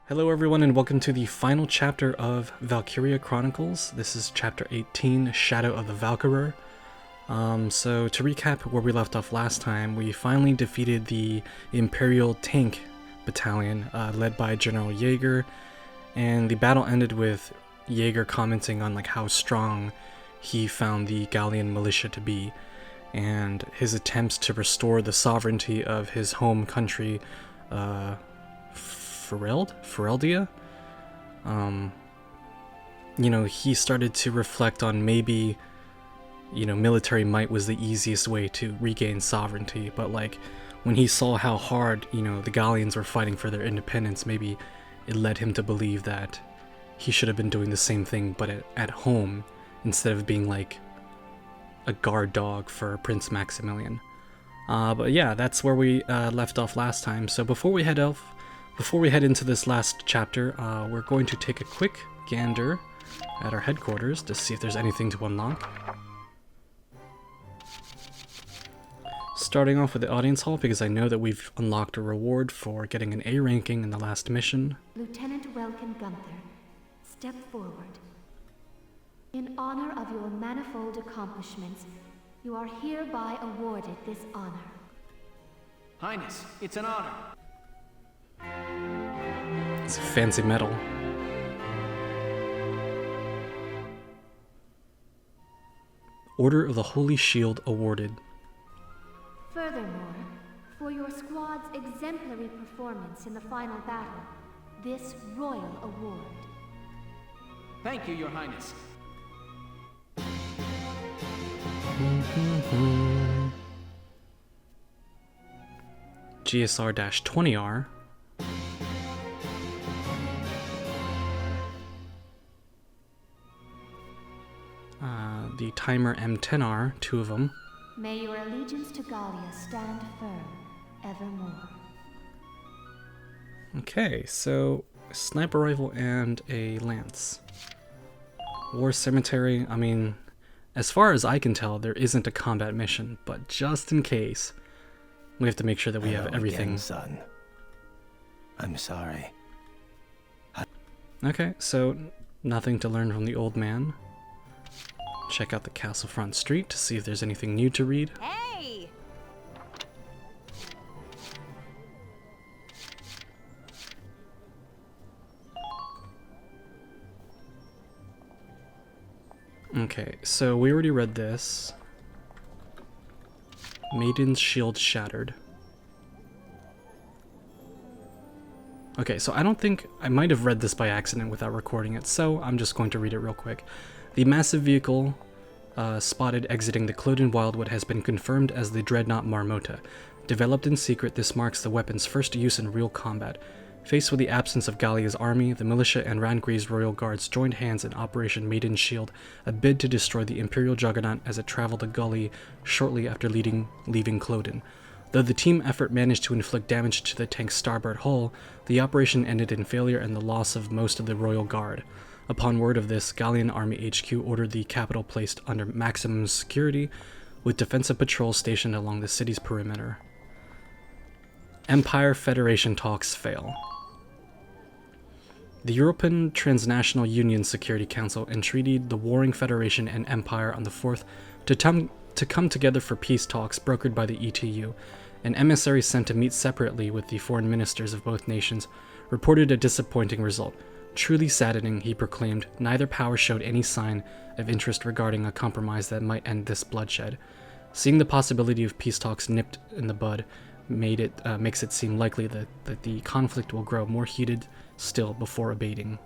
Hello everyone and welcome to the final chapter of Valkyria Chronicles. This is chapter 18, Shadow of the Valkyrie. So to recap where we left off last time, we finally defeated the Imperial Tank Battalion led by General Jaeger, and the battle ended with Jaeger commenting on how strong he found the Gallian militia to be, and his attempts to restore the sovereignty of his home country, Fereldia? He started to reflect on maybe, military might was the easiest way to regain sovereignty, but when he saw how hard, the Gallians were fighting for their independence, maybe it led him to believe that he should have been doing the same thing, but at home, instead of being a guard dog for Prince Maximilian. But yeah, that's where we left off last time. So before we head into this last chapter, we're going to take a quick gander at our headquarters to see if there's anything to unlock. Starting off with the audience hall, because I know that we've unlocked a reward for getting an A ranking in the last mission. Lieutenant Welkin Gunther, step forward. In honor of your manifold accomplishments, you are hereby awarded this honor. Highness, it's an honor. It's a fancy medal. Order of the Holy Shield awarded. Furthermore, for your squad's exemplary performance in the final battle, this royal award. Thank you, Your Highness. GSR-20R. The Timer M10R, two of them. May your allegiance to Gallia stand firm, evermore. Okay, so a sniper rifle and a lance. War Cemetery, I mean, as far as I can tell, there isn't a combat mission, but just in case, we have to make sure that we have everything. Again, son. I'm sorry. Okay, so nothing to learn from the old man. Check out the castle front street to see if there's anything new to read. Hey! Okay, so we already read this. Maiden's shield shattered. Okay, so I don't think I might have read this by accident without recording it, so I'm just going to read it real quick. The massive vehicle spotted exiting the Cloden Wildwood has been confirmed as the Dreadnought Marmota. Developed in secret, this marks the weapon's first use in real combat. Faced with the absence of Gallia's army, the militia and Rangri's royal guards joined hands in Operation Maiden's Shield, a bid to destroy the Imperial Juggernaut as it traveled the gully shortly after leaving Cloden. Though the team effort managed to inflict damage to the tank's starboard hull, the operation ended in failure and the loss of most of the royal guard. Upon word of this, Gallian Army HQ ordered the capital placed under maximum security, with defensive patrols stationed along the city's perimeter. Empire Federation talks fail. The European Transnational Union Security Council entreated the warring Federation and Empire on the 4th to come together for peace talks brokered by the ETU. An emissary sent to meet separately with the foreign ministers of both nations reported a disappointing result. Truly saddening, he proclaimed, neither power showed any sign of interest regarding a compromise that might end this bloodshed. Seeing the possibility of peace talks nipped in the bud makes it seem likely that the conflict will grow more heated still before abating.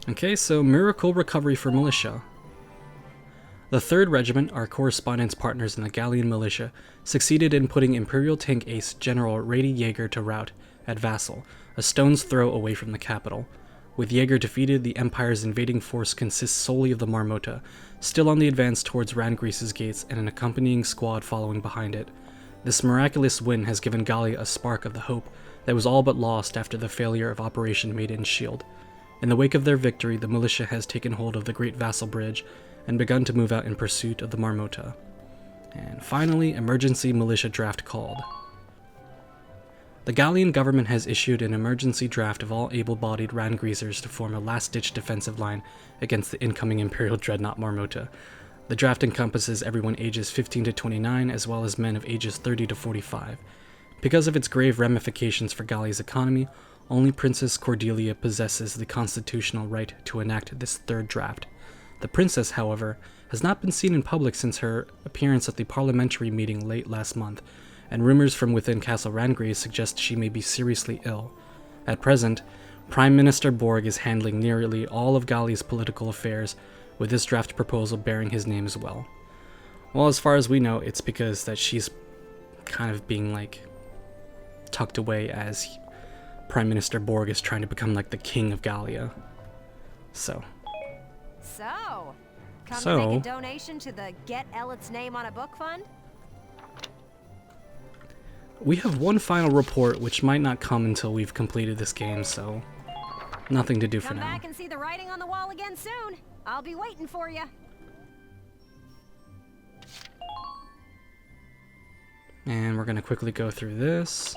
Okay, so miracle recovery for militia. The 3rd Regiment, our correspondence partners in the Gallian militia, succeeded in putting Imperial tank ace General Rady Jaeger to rout at Vassal, a stone's throw away from the capital. With Jaeger defeated, the Empire's invading force consists solely of the Marmota, still on the advance towards Rangri's gates and an accompanying squad following behind it. This miraculous win has given Gallia a spark of the hope that was all but lost after the failure of Operation Maiden's Shield. In the wake of their victory, the militia has taken hold of the Great Vassal Bridge and begun to move out in pursuit of the Marmota. And finally, emergency militia draft called. The Gallian government has issued an emergency draft of all able-bodied Rangreasers to form a last-ditch defensive line against the incoming Imperial dreadnought Marmota. The draft encompasses everyone ages 15 to 29, as well as men of ages 30 to 45. Because of its grave ramifications for Gallia's economy, only Princess Cordelia possesses the constitutional right to enact this third draft. The princess, however, has not been seen in public since her appearance at the parliamentary meeting late last month, and rumors from within Castle Rangreas suggest she may be seriously ill. At present, Prime Minister Borg is handling nearly all of Gallia's political affairs, with this draft proposal bearing his name as well. Well, as far as we know, it's because that she's kind of being, like, tucked away as Prime Minister Borg is trying to become, like, the king of Gallia. So, come to make a donation to the Get Ellet's Name on a Book Fund? We have one final report, which might not come until we've completed this game, so nothing to do for now. Come back and see the writing on the wall again soon. I'll be waiting for you. And we're going to quickly go through this.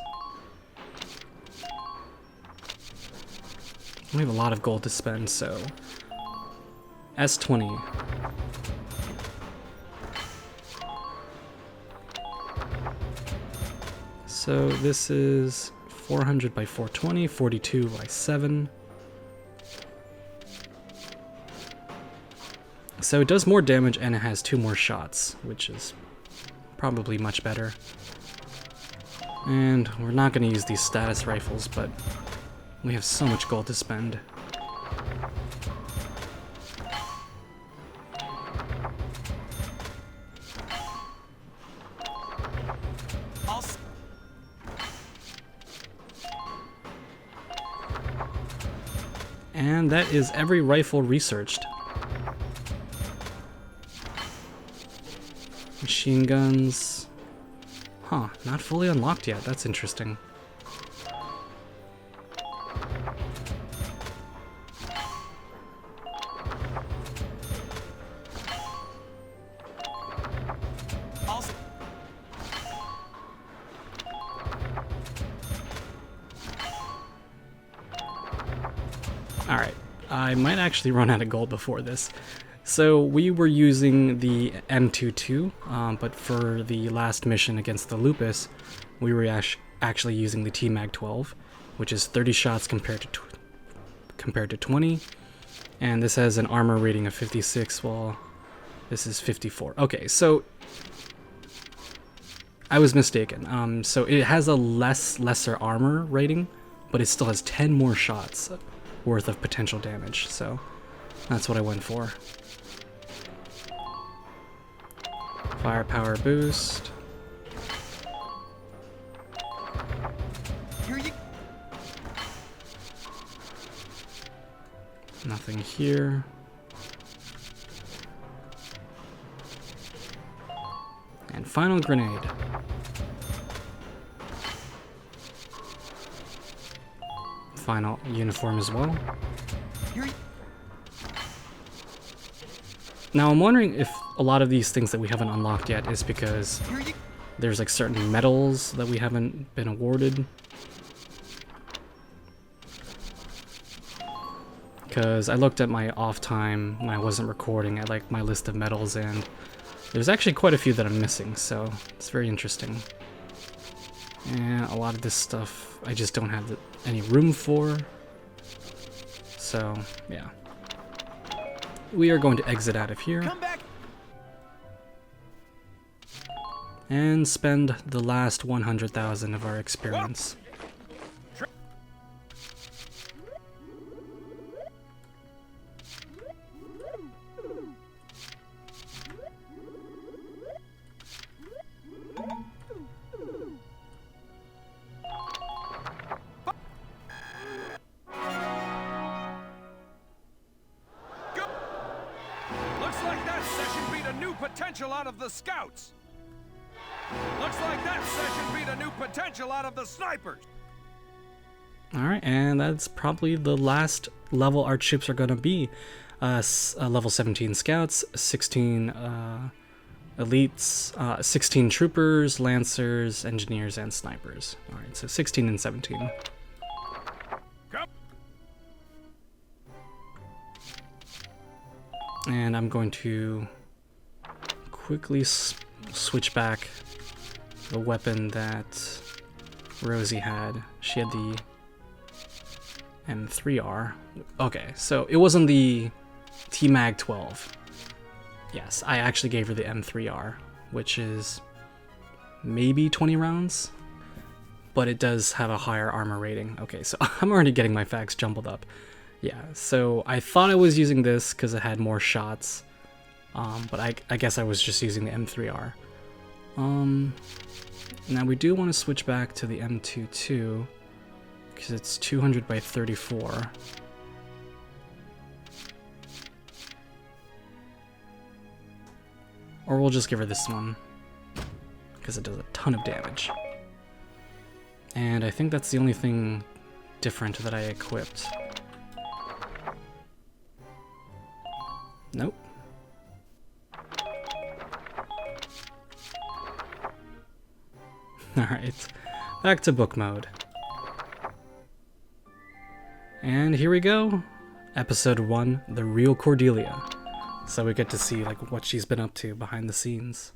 We have a lot of gold to spend, so S20. So this is 400 by 420, 42 by 7. So it does more damage and it has 2 more shots, which is probably much better. And we're not going to use these status rifles, but we have so much gold to spend. And that is every rifle researched. Machine guns. Huh, not fully unlocked yet. That's interesting. Alright, I might actually run out of gold before this. So we were using the M22, but for the last mission against the Lupus, we were actually using the T-Mag-12, which is 30 shots compared to 20, and this has an armor rating of 56, while this is 54. Okay, so I was mistaken. So it has a lesser armor rating, but it still has 10 more shots worth of potential damage, so that's what I went for. Firepower boost. Nothing here. And final grenade. Final uniform as well. Now I'm wondering if a lot of these things that we haven't unlocked yet is because there's like certain medals that we haven't been awarded. Because I looked at my off time when I wasn't recording at like my list of medals, and there's actually quite a few that I'm missing, so it's very interesting. And a lot of this stuff I just don't have any room for. So, yeah. We are going to exit out of here. Come back. And spend the last 100,000 of our experience. Potential out of the scouts. Looks like that session beat a new potential out of the snipers. Alright, and that's probably the last level our troops are going to be. Level 17 scouts, 16 Elites, 16 troopers, lancers, engineers, and snipers. Alright, so 16 and 17. And I'm going to quickly switch back the weapon that Rosie had. She had the M3R. Okay, so it wasn't the T-Mag 12. Yes, I actually gave her the M3R, which is maybe 20 rounds, but it does have a higher armor rating. Okay, so I'm already getting my facts jumbled up. Yeah, so I thought I was using this because it had more shots, but I guess I was just using the M3R. Now we do want to switch back to the M22 because it's 200 by 34. Or we'll just give her this one because it does a ton of damage. And I think that's the only thing different that I equipped. Nope. Alright, back to book mode. And here we go. Episode 1, The Real Cordelia. So we get to see like what she's been up to behind the scenes.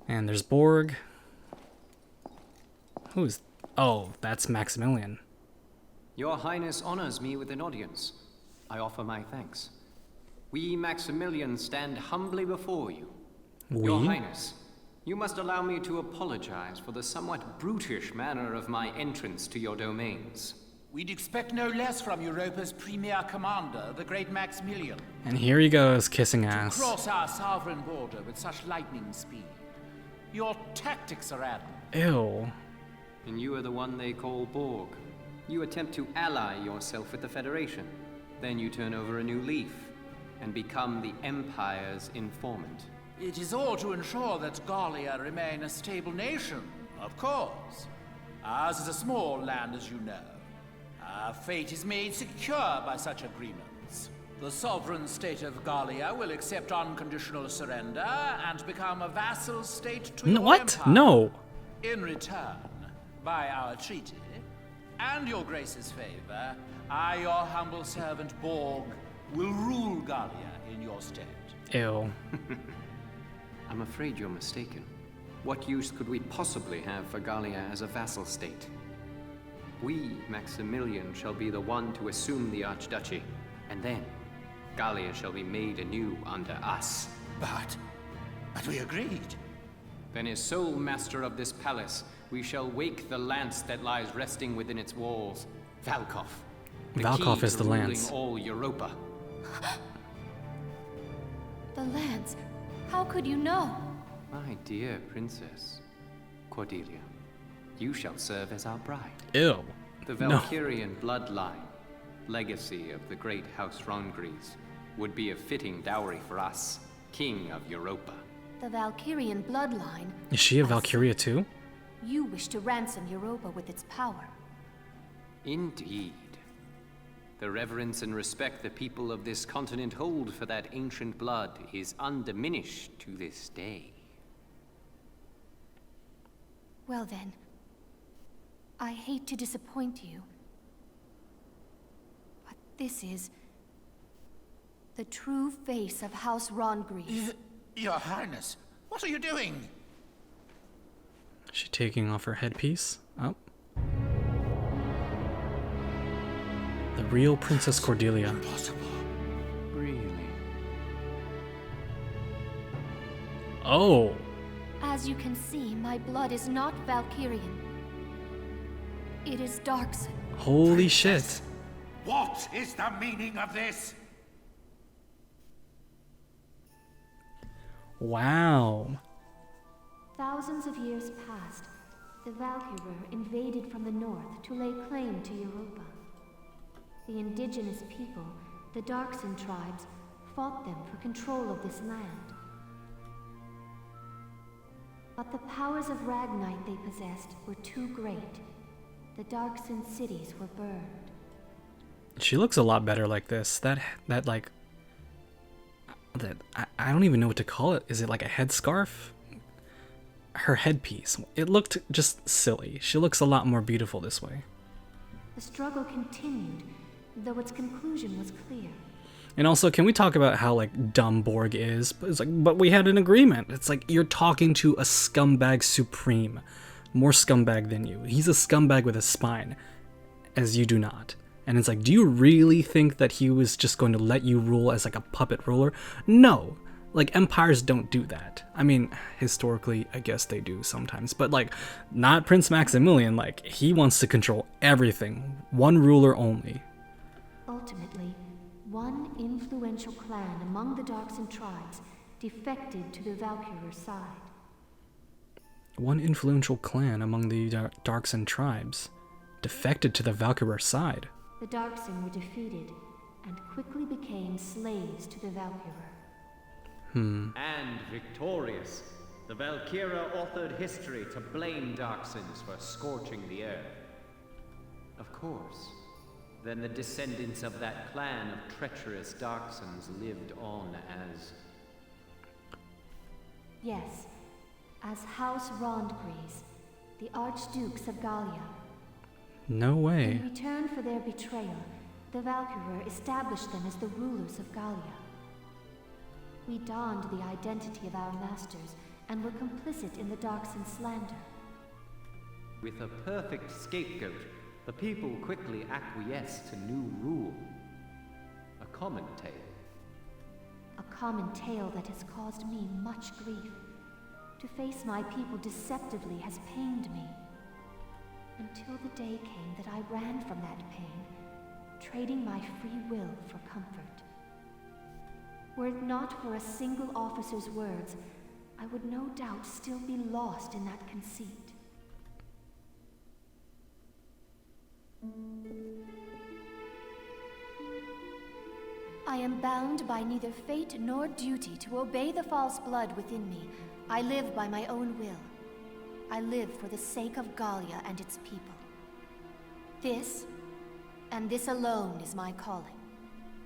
And there's Borg. Who's... Oh, that's Maximilian. Your Highness honors me with an audience. I offer my thanks. We Maximilians stand humbly before you. We? Your Highness, you must allow me to apologize for the somewhat brutish manner of my entrance to your domains. We'd expect no less from Europa's premier commander, the great Maximilian. And here he goes, kissing ass. Cross our sovereign border with such lightning speed. Your tactics are admirable. Ew. And you are the one they call Borg. You attempt to ally yourself with the Federation. Then you turn over a new leaf and become the Empire's informant. It is all to ensure that Gallia remain a stable nation, of course. Ours is a small land, as you know. Our fate is made secure by such agreements. The sovereign state of Gallia will accept unconditional surrender and become a vassal state to your What? empire. No. In return, by our treaty, and your grace's favor, I, your humble servant Borg, will rule Gallia in your stead. Ew. I'm afraid you're mistaken. What use could we possibly have for Gallia as a vassal state? We, Maximilian, shall be the one to assume the Archduchy, and then Gallia shall be made anew under us. But we agreed. Then as sole master of this palace, we shall wake the lance that lies resting within its walls, Valkov. Valkov key is to the ruling lance. all Europa. The lance. How could you know? My dear princess, Cordelia, you shall serve as our bride. Ew. The No. Valkyrian bloodline, legacy of the great House Rongries, would be a fitting dowry for us, King of Europa. The Valkyrian bloodline. Is she a I see. Valkyria too? You wish to ransom Europa with its power. Indeed. The reverence and respect the people of this continent hold for that ancient blood is undiminished to this day. Well then, I hate to disappoint you, but this is the true face of House Rongries. Your Highness, what are you doing? Is she taking off her headpiece? Oh. The real Princess Cordelia. Impossible. Really? Oh. As you can see, my blood is not Valkyrian. It is Darkson. Holy shit. What is the meaning of this? Wow. Thousands of years passed. The Valkyrie invaded from the north to lay claim to Europa. The indigenous people, the Darkson tribes, fought them for control of this land. But the powers of Ragnite they possessed were too great. The Darkson cities were burned. She looks a lot better like this. That like that I don't even know what to call it. Is it like a headscarf? Her headpiece. It looked just silly. She looks a lot more beautiful this way. The struggle continued, though its conclusion was clear. And also, can we talk about how, like, dumb Borg is? It's like, but we had an agreement. It's like, you're talking to a scumbag supreme. More scumbag than you. He's a scumbag with a spine, as you do not. And it's like, do you really think that he was just going to let you rule as, like, a puppet ruler? No. Like, empires don't do that. I mean, historically, I guess they do sometimes. But, like, not Prince Maximilian. Like, he wants to control everything. One ruler only. Ultimately, one influential clan among the Darkson tribes defected to the Valkyria side. One influential clan among the Darkson tribes defected to the Valkyria side. The Darkson were defeated and quickly became slaves to the Valkyria. And victorious, the Valkyria authored history to blame Darksons for scorching the earth. Of course. Then the descendants of that clan of treacherous Darksons lived on as... Yes, as House Rondgries, the Archdukes of Gallia. No way. In return for their betrayal, the Valkyria established them as the rulers of Gallia. We donned the identity of our masters and were complicit in the Darkson slander. With a perfect scapegoat, the people quickly acquiesced to new rule. A common tale. A common tale that has caused me much grief. To face my people deceptively has pained me. Until the day came that I ran from that pain, trading my free will for comfort. Were it not for a single officer's words, I would no doubt still be lost in that conceit. I am bound by neither fate nor duty to obey the false blood within me. I live by my own will. I live for the sake of Gallia and its people. This, and this alone, is my calling.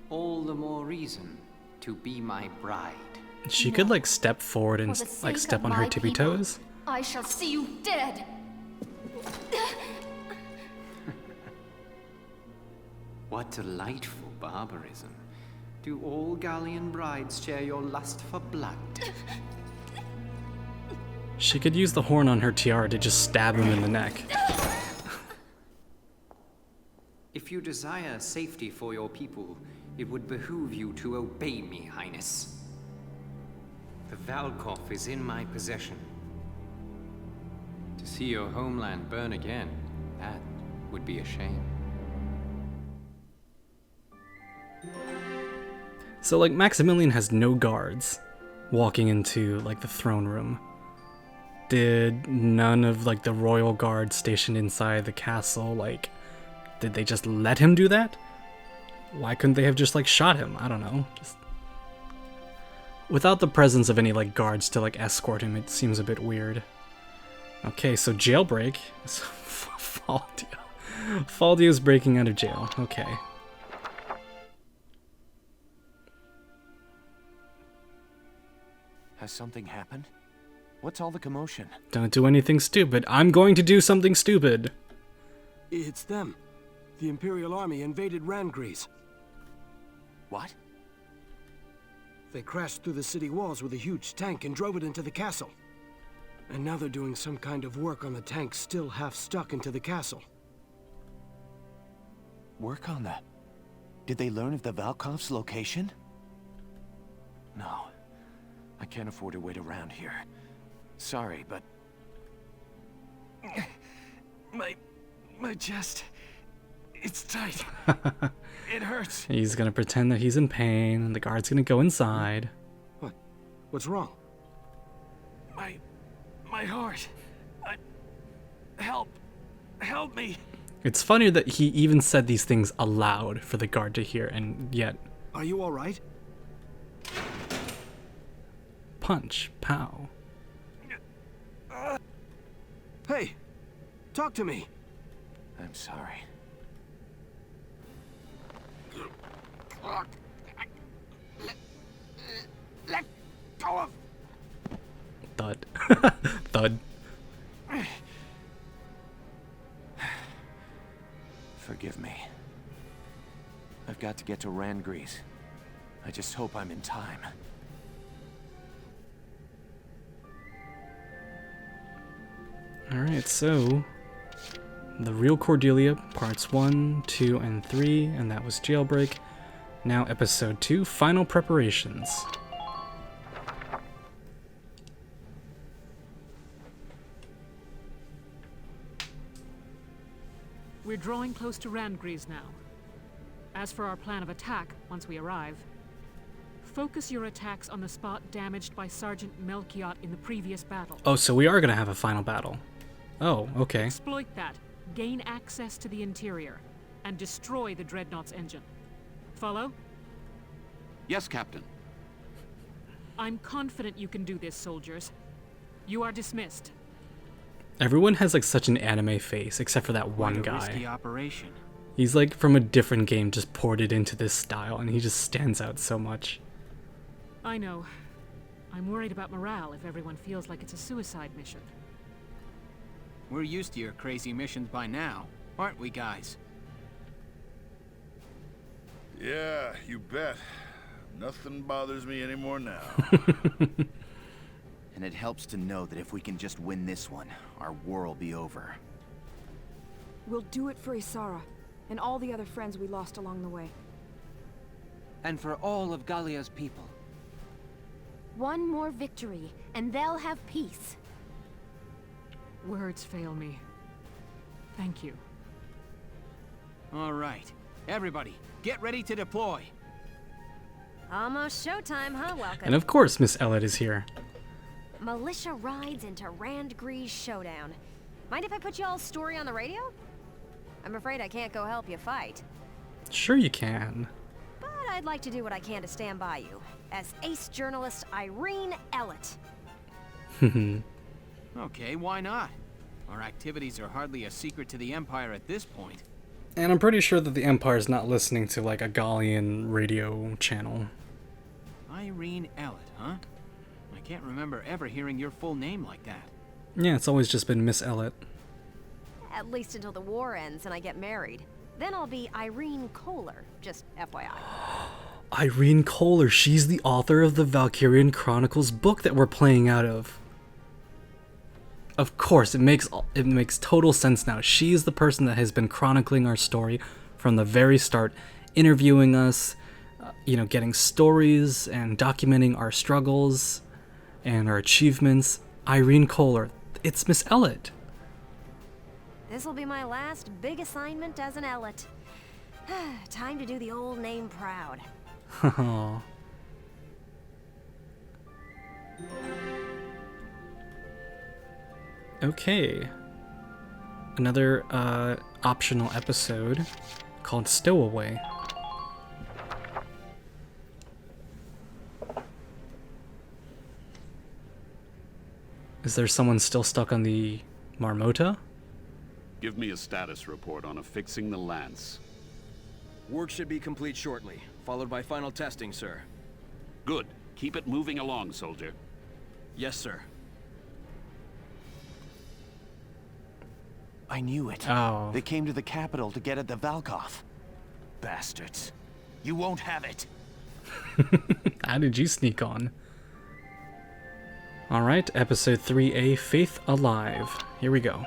All the more reason to be my bride. She could, like, step forward and, like, step on her tippy toes. I shall see you dead! What delightful barbarism. Do all Gallian brides share your lust for blood? She could use the horn on her tiara to just stab him in the neck. If you desire safety for your people, it would behoove you to obey me, Highness. The Valkov is in my possession. To see your homeland burn again, that would be a shame. So, like, Maximilian has no guards walking into, like, the throne room. Did none of, like, the royal guards stationed inside the castle, like, did they just let him do that? Why couldn't they have just, like, shot him? I don't know. Just... Without the presence of any, like, guards to, like, escort him, it seems a bit weird. Okay, so jailbreak. Faldio. Faldio's breaking out of jail. Okay. Has something happened? What's all the commotion? Don't do anything stupid. I'm going to do something stupid. It's them. The Imperial Army invaded Randgries. What? They crashed through the city walls with a huge tank and drove it into the castle. And now they're doing some kind of work on the tank still half stuck into the castle. Work on that? Did they learn of the Valkov's location? No. I can't afford to wait around here. Sorry, but... My chest... It's tight. It hurts. He's gonna pretend that he's in pain, and the guard's gonna go inside. What? What's wrong? My heart. Help me. It's funny that he even said these things aloud for the guard to hear, and yet... Are you all right? Punch. Pow. Hey! Talk to me! I'm sorry. go of... Thud. Thud. Forgive me. I've got to get to Randgrease. I just hope I'm in time. Alright, so The Real Cordelia, parts 1, 2, and 3, and that was Jailbreak. Now episode 2, Final Preparations. We're drawing close to Randgrease now. As for our plan of attack, once we arrive, focus your attacks on the spot damaged by Sergeant Melchiot in the previous battle. Oh, so we are going to have a final battle. Oh, okay. Exploit that, gain access to the interior, and destroy the Dreadnought's engine. Follow? Yes, Captain. I'm confident you can do this, soldiers. You are dismissed. Everyone has like such an anime face, except for that one guy. Risky operation. He's like from a different game, just ported into this style, and he just stands out so much. I know. I'm worried about morale if everyone feels like it's a suicide mission. We're used to your crazy missions by now, aren't we, guys? Yeah, you bet. Nothing bothers me anymore now. And it helps to know that if we can just win this one, our war will be over. We'll do it for Isara, and all the other friends we lost along the way. And for all of Gallia's people. One more victory, and they'll have peace. Words fail me. Thank you. All right. Everybody, get ready to deploy. Almost showtime, huh, Welcome? And of course, Miss Ellett is here. Militia rides into Randgrease showdown. Mind if I put y'all's story on the radio? I'm afraid I can't go help you fight. Sure you can. But I'd like to do what I can to stand by you, as ace journalist Irene Ellett. Okay, why not? Our activities are hardly a secret to the Empire at this point. And I'm pretty sure that the Empire's not listening to like a Gallian radio channel. Irene Ellett, huh? I can't remember ever hearing your full name like that. Yeah, it's always just been Miss Ellett. At least until the war ends and I get married. Then I'll be Irene Kohler, just FYI. Irene Kohler, she's the author of the Valkyria Chronicles book that we're playing out of. Of course, it makes total sense now. She's the person that has been chronicling our story from the very start, interviewing us, getting stories and documenting our struggles and our achievements. Irene Kohler, it's Miss Ellett. This'll be my last big assignment as an Ellett. Time to do the old name proud. Okay. Another optional episode called Stowaway. Is there someone still stuck on the Marmota? Give me a status report on affixing the lance. Work should be complete shortly, followed by final testing, sir. Good. Keep it moving along, soldier. Yes, sir. I knew it. Oh. They came to the capital to get at the Valkov. Bastards. You won't have it. How did you sneak on? Alright, episode 3A, Faith Alive. Here we go.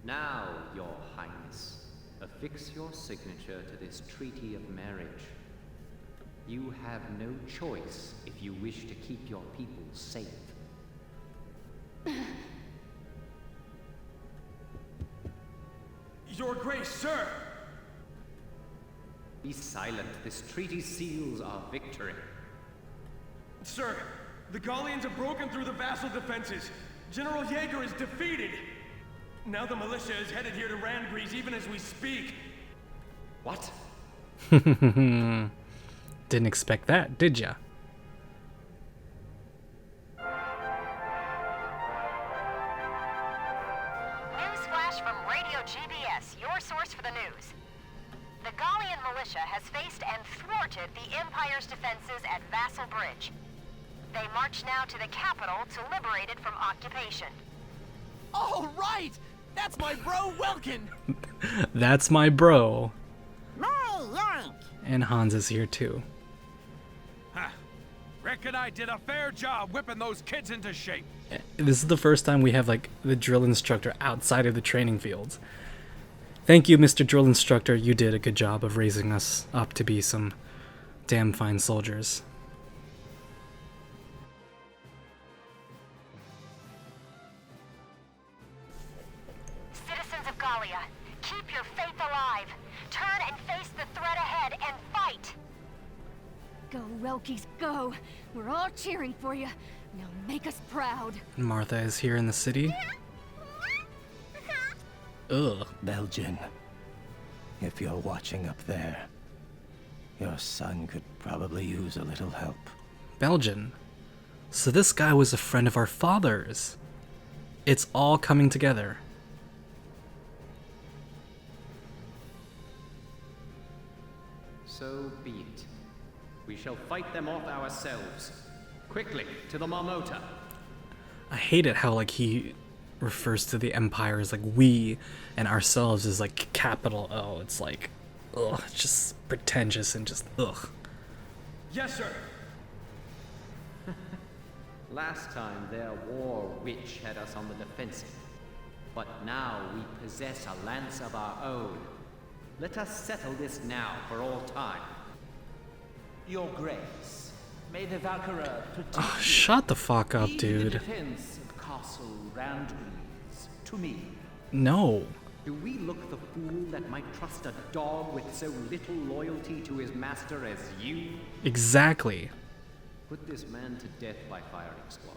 Now, Your Highness, affix your signature to this treaty of marriage. You have no choice if you wish to keep your people safe. Your Grace, sir! Be silent. This treaty seals our victory. Sir, the Gallians have broken through the vassal defenses. General Jaeger is defeated. Now the militia is headed here to Randgrease even as we speak. What? Didn't expect that, did ya? Newsflash from Radio GBS, your source for the news. militia has faced and thwarted the Empire's defenses at Vassal Bridge. They march now to the capital to liberate it from occupation. All right! That's my bro, Welkin! That's my bro. My yank! And Hans is here too. Huh. Reckon I did a fair job whipping those kids into shape. This is the first time we have like the drill instructor outside of the training fields. Thank you, Mr. Drill Instructor. You did a good job of raising us up to be some damn fine soldiers. Citizens of Gallia, keep your faith alive. Turn and face the threat ahead and fight. Go, Relkies, go! We're all cheering for you. Now make us proud. Martha is here in the city. Ugh. Belgian, if you're watching up there, your son could probably use a little help. Belgian. So this guy was a friend of our father's. It's all coming together. So be it. We shall fight them off ourselves. Quickly, to the Marmota. I hate it how like he refers to the Empire as like we and ourselves as like capital O. It's like, ugh, it's just pretentious and just ugh. Yes, sir. Last time their war witch had us on the defensive. But now we possess a lance of our own. Let us settle this now for all time. Your Grace, may the Valkyria protect Oh, you. shut the fuck up, Leave the dude. defense of Castle Randgreaves to me. No. Do we look the fool that might trust a dog with so little loyalty to his master as you? Exactly. Put this man to death by firing squad.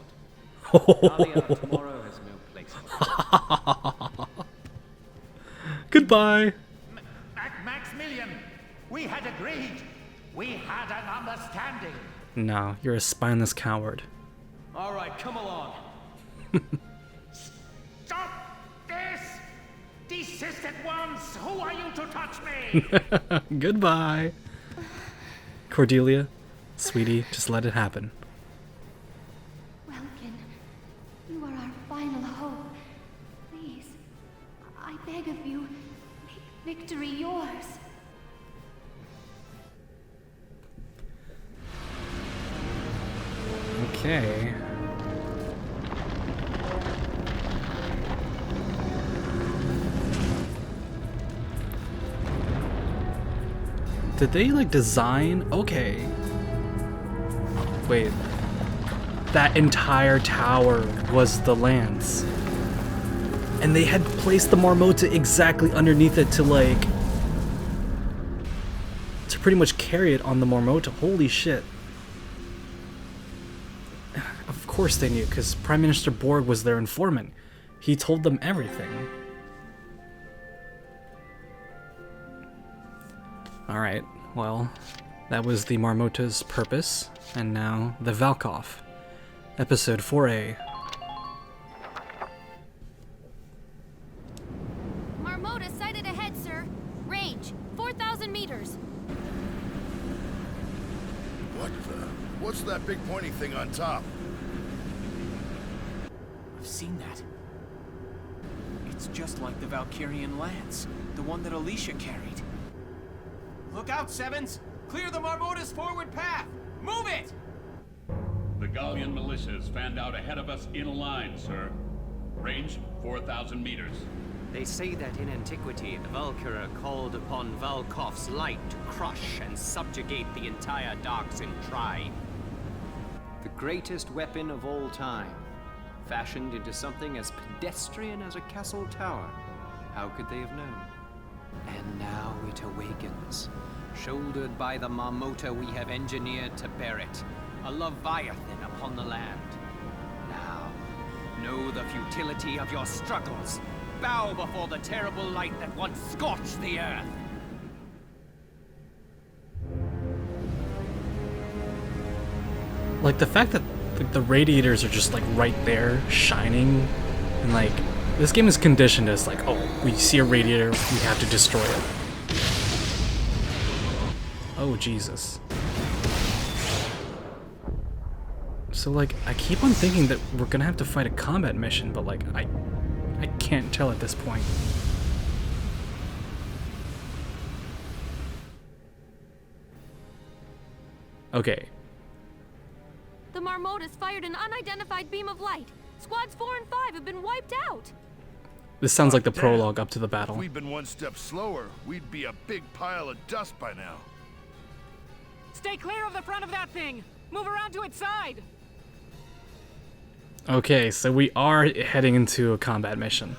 Gallia tomorrow has no place for it. Goodbye. Maximilian, we had agreed. We had an understanding. No, you're a spineless coward. All right, come along. Stop this! Desist at once! Who are you to touch me? Goodbye. Cordelia, sweetie, just let it happen. Welkin, you are our final hope. Please, I beg of you, make victory yours. Okay. Did they like design? Okay. Wait. That entire tower was the lance. And they had placed the Marmota exactly underneath it to like to pretty much carry it on the Marmota. Holy shit. Of course they knew, because Prime Minister Borg was their informant. He told them everything. Alright, well, that was the Marmota's purpose, and now the Valkov. Episode 4A. Marmota sighted ahead, sir. Range, 4,000 meters. What's that big pointy thing on top? I've seen that. It's just like the Valkyrian lance, the one that Alicia carried. Look out, Sevens! Clear the Marmota's forward path! Move it! The Gallian militia is fanned out ahead of us in a line, sir. Range 4,000 meters. They say that in antiquity, the Valkyria called upon Valkov's light to crush and subjugate the entire Darksin tribe. The greatest weapon of all time, fashioned into something as pedestrian as a castle tower. How could they have known? And now it awakens. Shouldered by the Marmota we have engineered to bear it. A Leviathan upon the land. Now, know the futility of your struggles. Bow before the terrible light that once scorched the earth. Like the fact that the radiators are just like right there, shining, and like this game is conditioned as like, oh, we see a radiator, we have to destroy it. Oh, Jesus. So, like, I keep on thinking that we're gonna have to fight a combat mission, but, like, I can't tell at this point. Okay. The Marmotas fired an unidentified beam of light. Squads 4 and 5 have been wiped out. This sounds like the prologue up to the battle. If we'd been one step slower, we'd be a big pile of dust by now. Stay clear of the front of that thing! Move around to its side! Okay, so we are heading into a combat mission.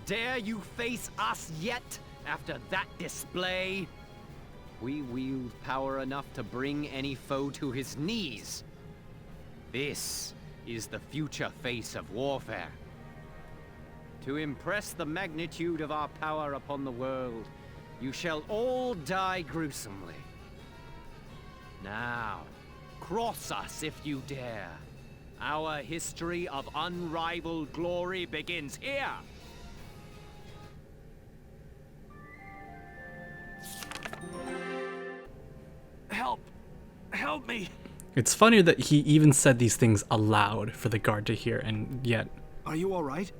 Dare you face us yet, after that display? We wield power enough to bring any foe to his knees. This is the future face of warfare. To impress the magnitude of our power upon the world, you shall all die gruesomely. Now, cross us if you dare. Our history of unrivaled glory begins here. Help! Help me! It's funny that he even said these things aloud for the guard to hear, and yet... Are you all right?